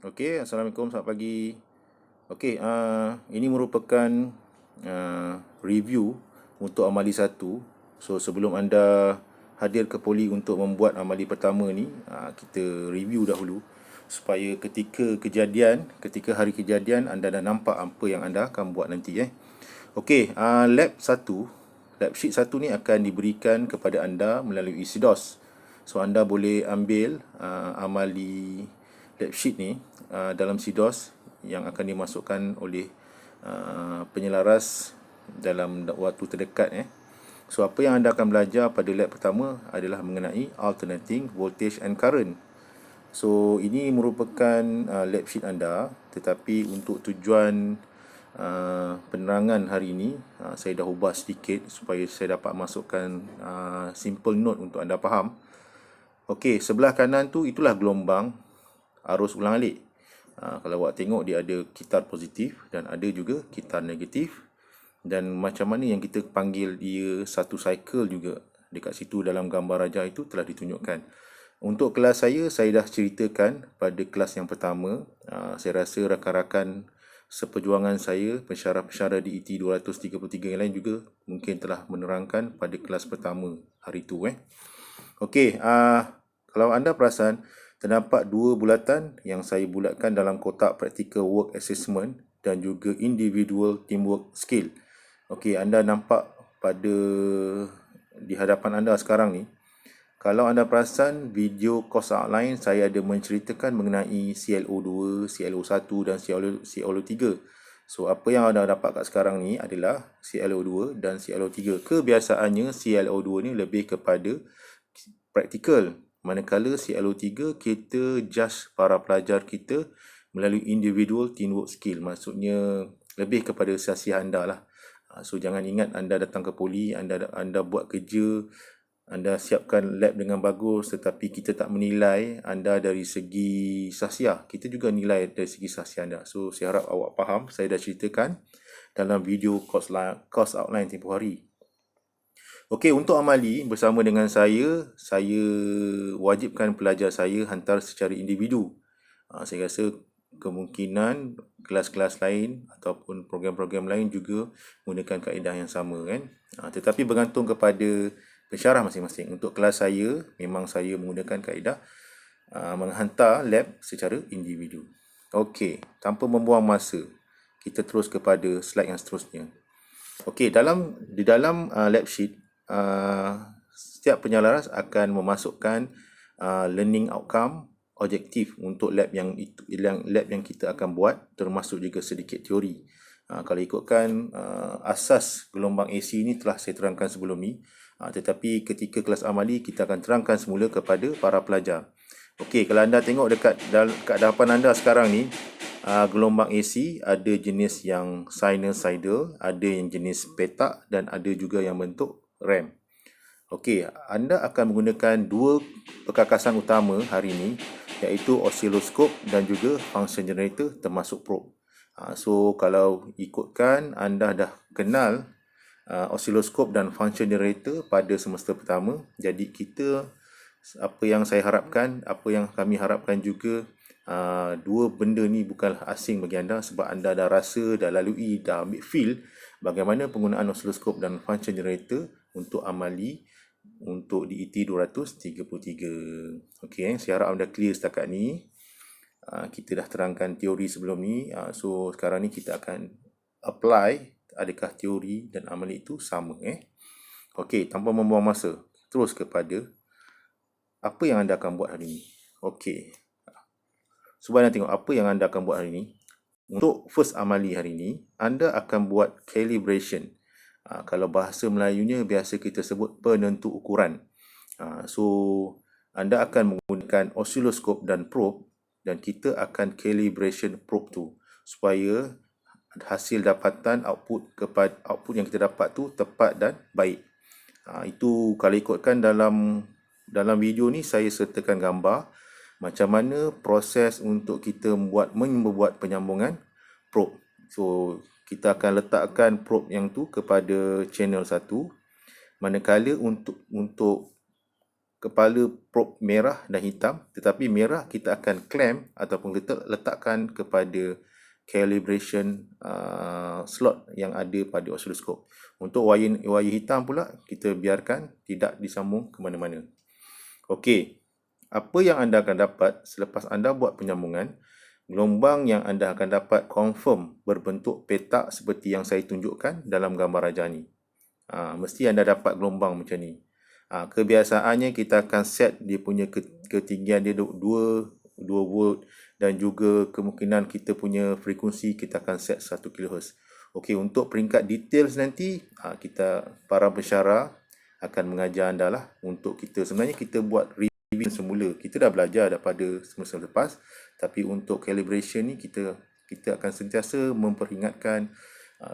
Okey, Assalamualaikum, selamat pagi. Okey, ini merupakan review untuk amali satu. So, sebelum anda hadir ke poli untuk membuat amali pertama ni, kita review dahulu supaya ketika hari kejadian anda dah nampak apa yang anda akan buat nanti. Okey, lab sheet satu ni akan diberikan kepada anda melalui SIDOS. So, anda boleh ambil amali lab sheet ni dalam SIDOS yang akan dimasukkan oleh penyelaras dalam waktu terdekat. So, apa yang anda akan belajar pada lab pertama adalah mengenai alternating voltage and current. So, ini merupakan lab sheet anda, tetapi untuk tujuan penerangan hari ini, saya dah ubah sedikit supaya saya dapat masukkan simple note untuk anda faham. Okey, sebelah kanan tu itulah gelombang arus ulang-alik. Kalau awak tengok, dia ada kitar positif dan ada juga kitar negatif. Dan macam mana yang kita panggil dia satu cycle juga, dekat situ dalam gambar raja itu telah ditunjukkan. Untuk kelas saya dah ceritakan pada kelas yang pertama. Saya rasa rakan-rakan seperjuangan saya, pensyarah-pensyarah di ET 233 yang lain juga mungkin telah menerangkan pada kelas pertama hari itu. Okey, kalau anda perasan, terdapat dua bulatan yang saya bulatkan dalam kotak practical work assessment dan juga individual teamwork skill. Okey, anda nampak pada di hadapan anda sekarang ni. Kalau anda perasan video course outline, saya ada menceritakan mengenai CLO2, CLO1 dan CLO3. So, apa yang anda dapat kat sekarang ni adalah CLO2 dan CLO3. Kebiasaannya CLO2 ni lebih kepada praktikal, manakala CLO3 kita judge para pelajar kita melalui individual teamwork skill. Maksudnya lebih kepada sasia anda lah. So, jangan ingat anda datang ke poli, anda buat kerja, anda siapkan lab dengan bagus, tetapi kita tak menilai anda dari segi sasia. Kita juga nilai dari segi sasia anda. So, saya harap awak faham. Saya dah ceritakan dalam video course outline tempoh hari. Okey, untuk amali bersama dengan saya wajibkan pelajar saya hantar secara individu. Saya rasa kemungkinan kelas-kelas lain ataupun program-program lain juga menggunakan kaedah yang sama kan. Tetapi bergantung kepada pensyarah masing-masing. Untuk kelas saya, memang saya menggunakan kaedah menghantar lab secara individu. Okey, tanpa membuang masa, kita terus kepada slide yang seterusnya. Okey, di dalam lab sheet, setiap penyelaras akan memasukkan learning outcome objektif untuk lab yang kita akan buat, termasuk juga sedikit teori. Kalau ikutkan asas gelombang AC ini telah saya terangkan sebelum ni, tetapi ketika kelas amali kita akan terangkan semula kepada para pelajar. Okey, kalau anda tengok dekat hadapan anda sekarang ni, gelombang AC ada jenis yang sinusoidal, ada yang jenis petak dan ada juga yang bentuk RAM. Okey, anda akan menggunakan dua perkakasan utama hari ini, iaitu osiloskop dan juga function generator termasuk probe. So, kalau ikutkan anda dah kenal osiloskop dan function generator pada semester pertama, jadi apa yang kami harapkan juga, dua benda ni bukanlah asing bagi anda sebab anda dah rasa, dah lalui, dah ambil feel bagaimana penggunaan osiloskop dan function generator untuk amali untuk di ET 233. Okey, saya harap anda clear setakat ni. Kita dah terangkan teori sebelum ni. So, sekarang ni kita akan apply adakah teori dan amali itu sama. Okey, tanpa membuang masa, terus kepada apa yang anda akan buat hari ini. Okey, cuba anda tengok apa yang anda akan buat hari ini. Untuk first amali hari ini, anda akan buat calibration. Kalau bahasa Melayunya biasa kita sebut penentu ukuran. So, anda akan menggunakan osiloskop dan probe, dan kita akan calibration probe tu supaya hasil dapatan output yang kita dapat tu tepat dan baik. Itu kalau ikutkan dalam video ni saya sertakan gambar macam mana proses untuk kita membuat penyambungan probe. So, kita akan letakkan probe yang tu kepada channel 1. Manakala untuk kepala probe merah dan hitam, tetapi merah kita akan clamp ataupun kita letakkan kepada calibration slot yang ada pada oscilloscope. Untuk wayar hitam pula kita biarkan tidak disambung ke mana-mana. Okey, apa yang anda akan dapat selepas anda buat penyambungan, gelombang yang anda akan dapat confirm berbentuk petak seperti yang saya tunjukkan dalam gambar raja ni. Mesti anda dapat gelombang macam ni. Kebiasaannya kita akan set dia punya ketinggian dia 2 volt dan juga kemungkinan kita punya frekuensi kita akan set 1 kHz. Okey, untuk peringkat details nanti para pensyarah akan mengajar anda lah untuk sebenarnya kita buat revision semula. Kita dah belajar daripada semester lepas, tapi untuk calibration ni kita akan sentiasa memperingatkan,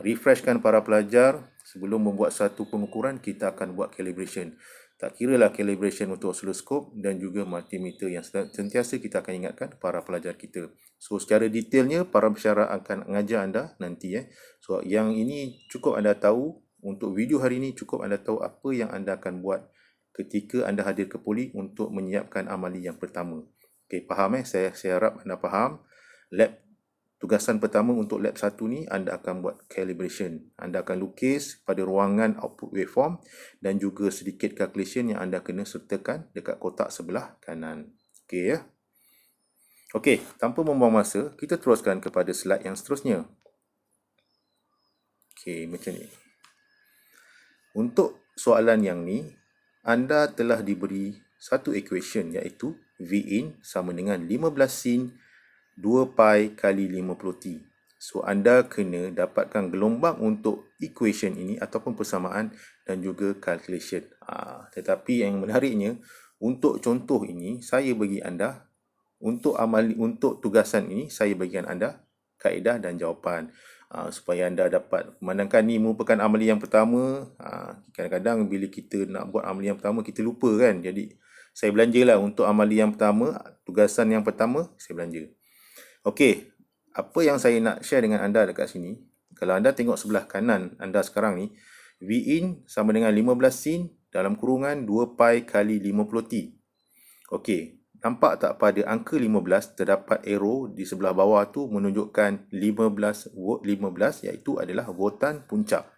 refreshkan para pelajar sebelum membuat satu pengukuran. Kita akan buat calibration. Tak kira lah calibration untuk oscilloscope dan juga multimeter yang sentiasa kita akan ingatkan para pelajar kita. So secara detailnya para pensyarah akan mengajar anda nanti. So yang ini cukup anda tahu, untuk video hari ini cukup anda tahu apa yang anda akan buat ketika anda hadir ke poli untuk menyiapkan amali yang pertama. Okey, faham Saya harap anda faham. Tugasan pertama untuk lab 1 ni, anda akan buat calibration. Anda akan lukis pada ruangan output waveform dan juga sedikit calculation yang anda kena sertakan dekat kotak sebelah kanan. Okey ya. Okey, tanpa membuang masa, kita teruskan kepada slide yang seterusnya. Okey, macam ni. Untuk soalan yang ni, anda telah diberi satu equation iaitu Vin sama dengan 15 sin 2 pi kali 50t. So anda kena dapatkan gelombang untuk equation ini ataupun persamaan dan juga calculation. Tetapi yang menariknya, untuk contoh ini saya bagi anda, untuk tugasan ini saya bagikan anda kaedah dan jawapan supaya anda dapat memandangkan ni merupakan amali yang pertama. Kadang-kadang bila kita nak buat amali yang pertama kita lupa kan. Jadi saya belanjalah untuk amali yang pertama, tugasan yang pertama saya belanja. Okey, apa yang saya nak share dengan anda dekat sini, kalau anda tengok sebelah kanan anda sekarang ni, Vin sama dengan 15 sin dalam kurungan 2 pi kali 50t. Okey, nampak tak pada angka 15 terdapat arrow di sebelah bawah tu menunjukkan 15 volt 15 iaitu adalah voltan puncak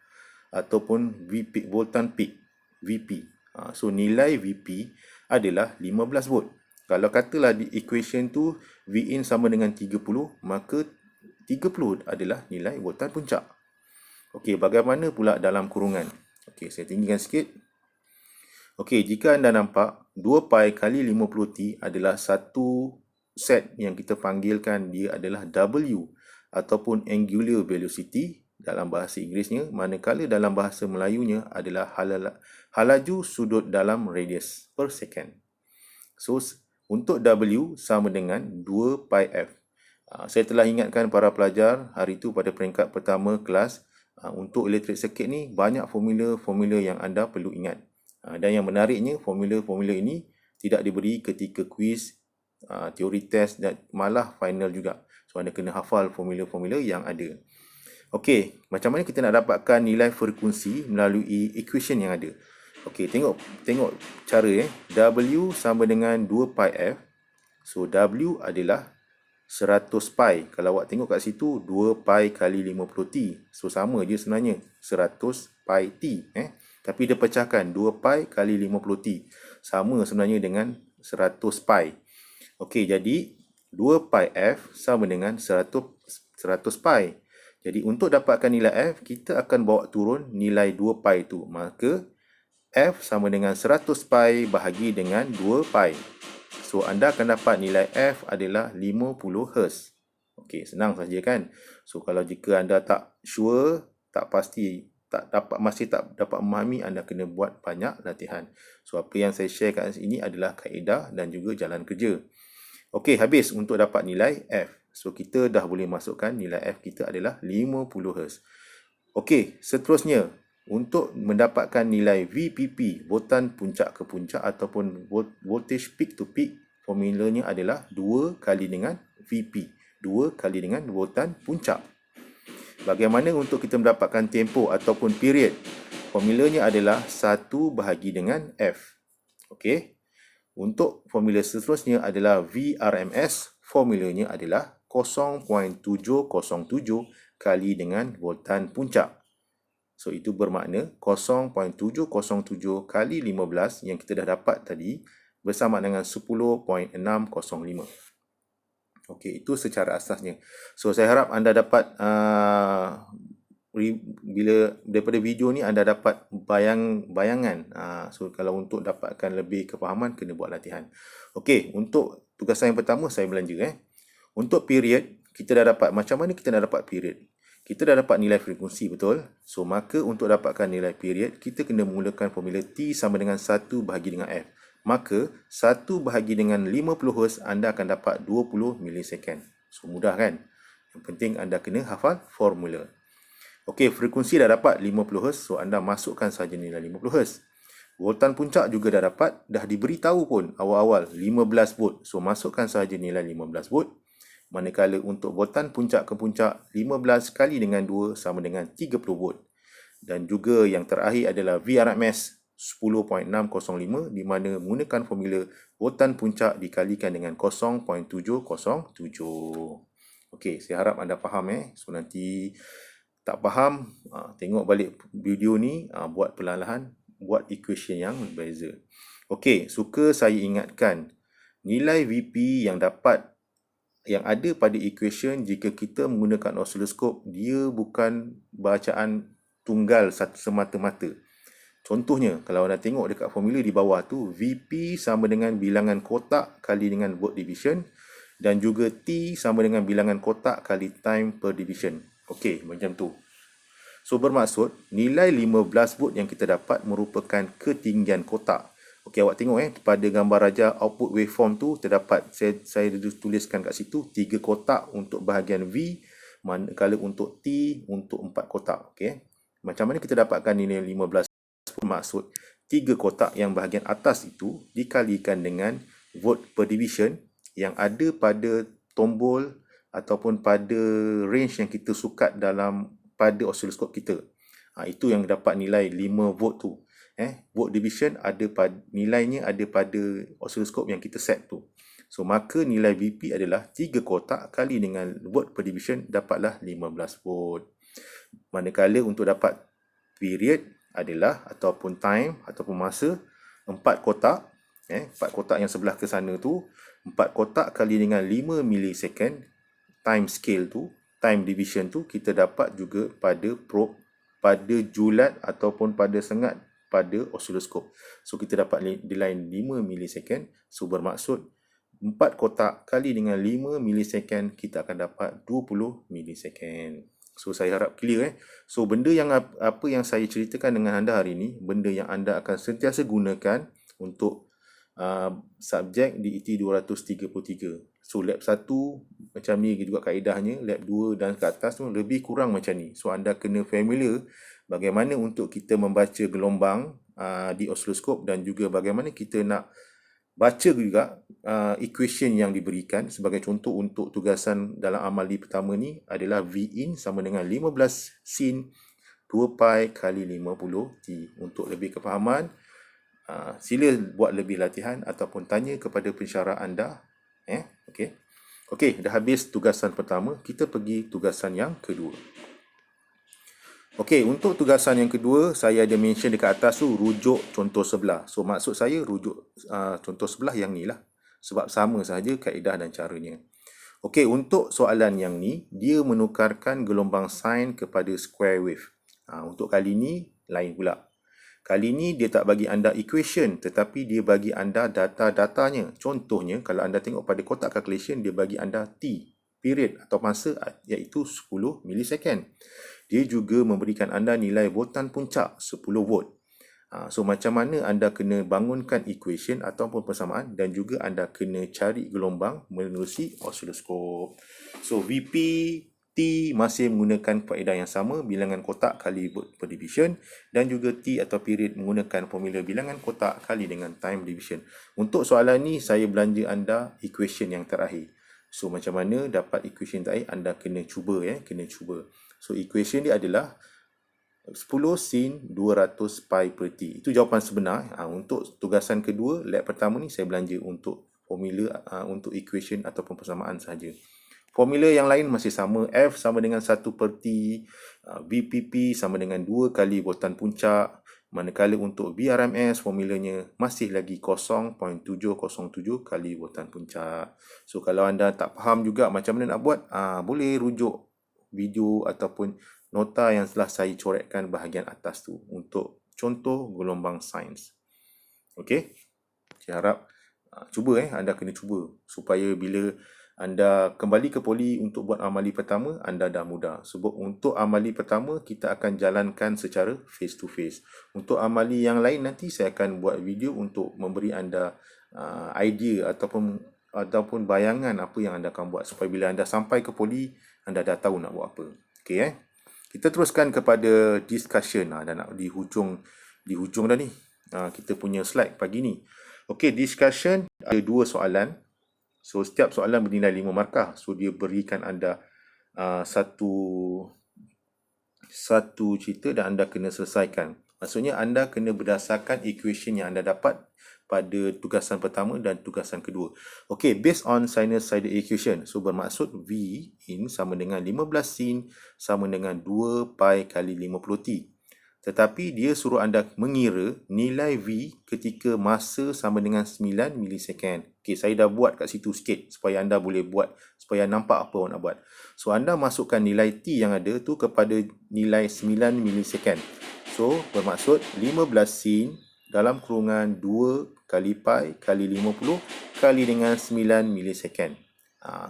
ataupun VP, voltan peak, VP. So nilai VP adalah 15 volt. Kalau katalah di equation tu Vin sama dengan 30, maka 30 adalah nilai voltan puncak. Okey, bagaimana pula dalam kurungan? Okey, saya tinggikan sikit. Okey, jika anda nampak 2 pi kali 50t adalah satu set yang kita panggilkan dia adalah W ataupun angular velocity dalam bahasa Inggerisnya, manakala dalam bahasa Melayunya adalah halaju sudut dalam radius per second. So untuk W sama dengan 2 pi F. Saya telah ingatkan para pelajar hari itu pada peringkat pertama kelas, untuk elektrik circuit ni banyak formula-formula yang anda perlu ingat. Dan yang menariknya, formula-formula ini tidak diberi ketika kuis, teori test dan malah final juga. So anda kena hafal formula-formula yang ada. Okey, macam mana kita nak dapatkan nilai frekuensi melalui equation yang ada? Okey, tengok cara W sama dengan 2 pi F. So W adalah 100 pi. Kalau awak tengok kat situ 2 pi kali 50t. So sama je sebenarnya 100 pi t. Tapi dia pecahkan 2 pi kali 50t. Sama sebenarnya dengan 100 pi. Okey, jadi 2 pi F sama dengan 100 pi. Jadi untuk dapatkan nilai F, kita akan bawa turun nilai 2 pi tu. Maka F sama dengan 100 pi bahagi dengan 2 pi. So anda akan dapat nilai F adalah 50 Hz. Okey, senang saja kan? So kalau jika anda tak sure, tak pasti, masih tak dapat memahami, anda kena buat banyak latihan. So apa yang saya share kat sini adalah kaedah dan juga jalan kerja. Okey, habis untuk dapat nilai F. So kita dah boleh masukkan nilai F kita adalah 50 Hz. Okey, seterusnya untuk mendapatkan nilai VPP, voltan puncak ke puncak ataupun voltage peak to peak, formulanya adalah 2 kali dengan VP, 2 kali dengan voltan puncak. Bagaimana untuk kita mendapatkan tempoh ataupun period? Formulanya adalah 1 bahagi dengan F. Okey. Untuk formula seterusnya adalah VRMS, formulanya adalah 0.707 kali dengan voltan puncak. So itu bermakna 0.707 kali 15 yang kita dah dapat tadi bersama dengan 10.605. Okey, itu secara asasnya. So saya harap anda dapat bila daripada video ni anda dapat bayangan. So kalau untuk dapatkan lebih kefahaman kena buat latihan. Okey, untuk tugasan yang pertama saya belanja Untuk period kita dah dapat macam mana kita dah dapat period. Kita dah dapat nilai frekuensi, betul? So maka untuk dapatkan nilai period kita kena menggunakan formula T sama dengan 1 bahagi dengan F. Maka 1 bahagi dengan 50 Hz anda akan dapat 20 milisecond. So mudah kan? Yang penting anda kena hafal formula. Okey, frekuensi dah dapat 50 Hz, so anda masukkan saja nilai 50 Hz. Voltan puncak juga dah dapat, dah diberitahu pun awal-awal 15 volt. So masukkan saja nilai 15 volt. Manakala untuk voltan puncak ke puncak 15 kali dengan 2 sama dengan 30 volt. Dan juga yang terakhir adalah VRMS 10.605 di mana menggunakan formula voltan puncak dikalikan dengan 0.707. Okey, saya harap anda faham So nanti tak faham, tengok balik video ni, buat perlahan-lahan, buat equation yang berbeza. Okey, suka saya ingatkan, nilai VP yang ada pada equation jika kita menggunakan osiloskop, dia bukan bacaan tunggal satu semata-mata. Contohnya, kalau anda tengok dekat formula di bawah tu, VP sama dengan bilangan kotak kali dengan volt division dan juga T sama dengan bilangan kotak kali time per division. Okey, macam tu. So bermaksud nilai 15 volt yang kita dapat merupakan ketinggian kotak. Okey, awak tengok pada gambar raja output waveform tu terdapat, saya tuliskan kat situ 3 kotak untuk bahagian V, manakala untuk T untuk 4 kotak. Okey. Macam mana kita dapatkan nilai 15? Maksud 3 kotak yang bahagian atas itu dikalikan dengan volt per division yang ada pada tombol ataupun pada range yang kita sukat pada osiloskop kita. Itu yang dapat nilai 5 volt tu. Volt division nilainya ada pada osiloskop yang kita set tu. So maka nilai VP adalah 3 kotak kali dengan volt per division dapatlah 15 volt. Manakala untuk dapat period adalah ataupun time ataupun masa 4 kotak. 4 kotak yang sebelah ke sana tu, 4 kotak kali dengan 5 milisecond. Time scale tu, time division tu kita dapat juga pada probe, pada julat ataupun pada sengat pada osiloskop. So kita dapat nilai 5 milisecond. So bermaksud 4 kotak kali dengan 5 milisecond kita akan dapat 20 milisecond. So saya harap clear So benda yang apa yang saya ceritakan dengan anda hari ini, benda yang anda akan sentiasa gunakan untuk subjek di IT 233. So lab 1 macam ni juga kaedahnya, lab 2 dan ke atas tu lebih kurang macam ni. So anda kena familiar bagaimana untuk kita membaca gelombang di osiloskop dan juga bagaimana kita nak baca juga equation yang diberikan. Sebagai contoh untuk tugasan dalam amali pertama ni adalah Vin sama dengan 15 sin 2 pi kali 50 T. Untuk lebih kefahaman, sila buat lebih latihan ataupun tanya kepada pensyarah anda. Okey, dah habis tugasan pertama, kita pergi tugasan yang kedua. Okey, untuk tugasan yang kedua, saya ada mention dekat atas tu rujuk contoh sebelah. So maksud saya rujuk contoh sebelah yang ni lah. Sebab sama sahaja kaedah dan caranya. Okey, untuk soalan yang ni, dia menukarkan gelombang sine kepada square wave. Untuk kali ni, lain pula. Kali ni dia tak bagi anda equation, tetapi dia bagi anda data-datanya. Contohnya, kalau anda tengok pada kotak calculation, dia bagi anda T, period atau masa, iaitu 10 milisecond. Dia juga memberikan anda nilai voltan puncak 10 volt. So macam mana anda kena bangunkan equation ataupun persamaan, dan juga anda kena cari gelombang menerusi osiloskop. So VP T masih menggunakan kaedah yang sama, bilangan kotak kali volt per division, dan juga T atau period menggunakan formula bilangan kotak kali dengan time division. Untuk soalan ni saya belanja anda equation yang terakhir. So macam mana dapat equation terakhir, anda kena cuba kena cuba. So equation dia adalah 10 sin 200 pi per t. Itu jawapan sebenar. Untuk tugasan kedua, lab pertama ni saya belanja untuk formula untuk equation ataupun persamaan sahaja. Formula yang lain masih sama. F sama dengan 1 per T. VPP sama dengan 2 kali voltan puncak. Manakala untuk VRMS formulanya masih lagi 0.707 kali voltan puncak. So kalau anda tak faham juga macam mana nak buat, boleh rujuk video ataupun nota yang telah saya coretkan bahagian atas tu untuk contoh gelombang sains. Okey? Saya harap cuba anda kena cuba supaya bila anda kembali ke poli untuk buat amali pertama, anda dah mudah. Sebab untuk amali pertama, kita akan jalankan secara face to face. Untuk amali yang lain nanti, saya akan buat video untuk memberi anda idea ataupun bayangan apa yang anda akan buat. Supaya bila anda sampai ke poli, anda dah tahu nak buat apa. Okey Kita teruskan kepada discussion. Dah nak di hujung dah ni. Kita punya slide pagi ni. Okey, discussion ada 2 soalan. So, setiap soalan bernilai 5 markah. So, dia berikan anda satu cerita dan anda kena selesaikan. Maksudnya, anda kena berdasarkan equation yang anda dapat pada tugasan pertama dan tugasan kedua. Okey, based on sinusoidal equation. So, bermaksud V in sama dengan 15 sin sama dengan 2 pi kali 50T. Tetapi dia suruh anda mengira nilai V ketika masa sama dengan 9 milisecond. Okey, saya dah buat kat situ sikit supaya anda boleh buat, supaya nampak apa awak nak buat. So, anda masukkan nilai T yang ada tu kepada nilai 9 milisecond. So, bermaksud 15 sin dalam kurungan 2 kali pi kali 50 kali dengan 9 milisecond.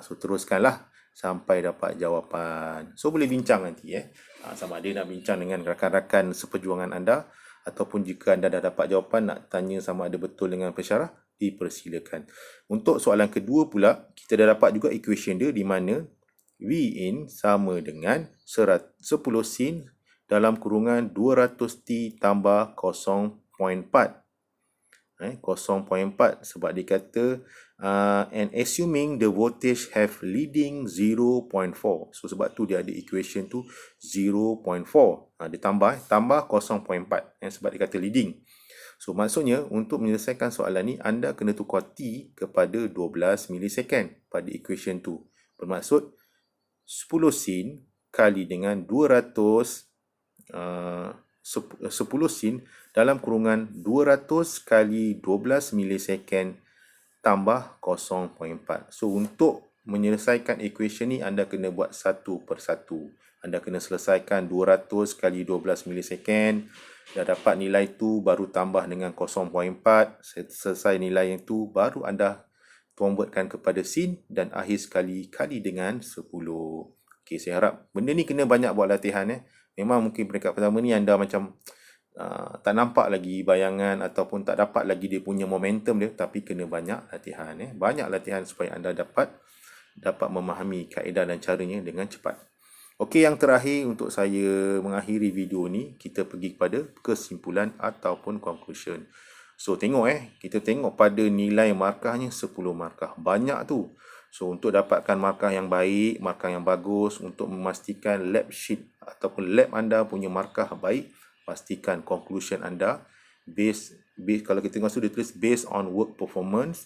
So, teruskanlah sampai dapat jawapan. So, boleh bincang nanti sama ada nak bincang dengan rakan-rakan seperjuangan anda ataupun jika anda dah dapat jawapan nak tanya sama ada betul dengan pensyarah, dipersilakan. Untuk soalan kedua pula, kita dah dapat juga equation dia di mana V in sama dengan 10 sin dalam kurungan 200T tambah 0.4. 0.4 sebab dia kata and assuming the voltage have leading 0.4. So sebab tu dia ada equation tu 0.4. Dia tambah 0.4 sebab dia kata leading. So maksudnya untuk menyelesaikan soalan ni anda kena tukar T kepada 12 milisecond pada equation tu. Bermaksud 10 sin kali dengan 200 10 sin dalam kurungan 200 kali 12 milisecond tambah 0.4. So, untuk menyelesaikan equation ni, anda kena buat satu per satu. Anda kena selesaikan 200 kali 12 milisecond. Dah dapat nilai tu, baru tambah dengan 0.4. Selesai nilai yang tu, baru anda convertkan kepada sin dan akhir sekali kali dengan 10. Okey, saya harap benda ni kena banyak buat latihan. Memang mungkin peringkat pertama ni anda macam tak nampak lagi bayangan ataupun tak dapat lagi dia punya momentum dia, tapi kena banyak latihan. Banyak latihan supaya anda dapat memahami kaedah dan caranya dengan cepat. Okey, yang terakhir untuk saya mengakhiri video ni, kita pergi kepada kesimpulan ataupun conclusion. So tengok kita tengok pada nilai markahnya 10 markah. Banyak tu. So untuk dapatkan markah yang baik, markah yang bagus, untuk memastikan lab sheet ataupun lab anda punya markah baik, pastikan conclusion anda based kalau kita tengok tu dia tulis based on work performance.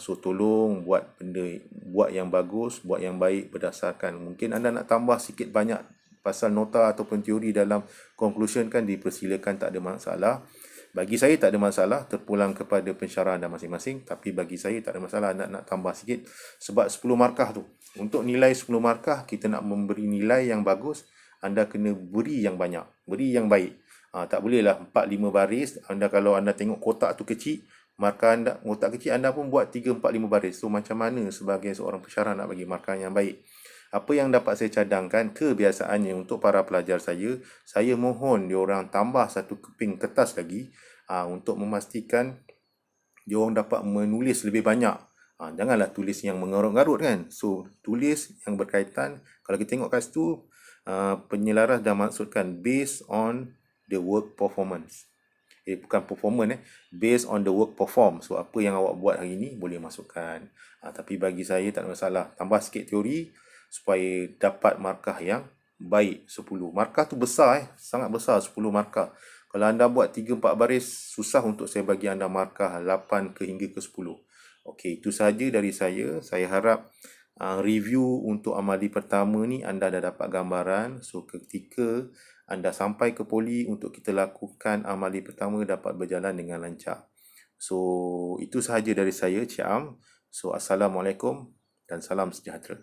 So tolong buat yang bagus, buat yang baik berdasarkan, mungkin anda nak tambah sikit banyak pasal nota ataupun teori dalam conclusion kan, dipersilakan, tak ada masalah. Bagi saya tak ada masalah, terpulang kepada pensyarah anda masing-masing. Tapi bagi saya tak ada masalah anda nak tambah sikit. Sebab 10 markah tu, untuk nilai 10 markah, kita nak memberi nilai yang bagus, anda kena beri yang banyak, beri yang baik. Tak bolehlah 4-5 baris. Kalau anda tengok kotak tu kecil, markah anda kotak kecil, anda pun buat 3-4-5 baris. So macam mana sebagai seorang pensyarah nak bagi markah yang baik? Apa yang dapat saya cadangkan, kebiasaannya untuk para pelajar saya mohon diorang tambah satu keping kertas lagi untuk memastikan diorang dapat menulis lebih banyak. Janganlah tulis yang mengarut-garut kan. So tulis yang berkaitan. Kalau kita tengok kat situ, penyelaras dah maksudkan based on the work performance. Bukan performance based on the work perform. So apa yang awak buat hari ni boleh masukkan. Tapi bagi saya tak ada masalah, tambah sikit teori supaya dapat markah yang baik 10. Markah tu besar, sangat besar, 10 markah. Kalau anda buat 3-4 baris, susah untuk saya bagi anda markah 8 hingga ke 10. Okey, itu sahaja dari saya. Saya harap review untuk amali pertama ni anda dah dapat gambaran. So ketika anda sampai ke poli untuk kita lakukan amali pertama dapat berjalan dengan lancar. So itu sahaja dari saya, Cik Am. So Assalamualaikum dan salam sejahtera.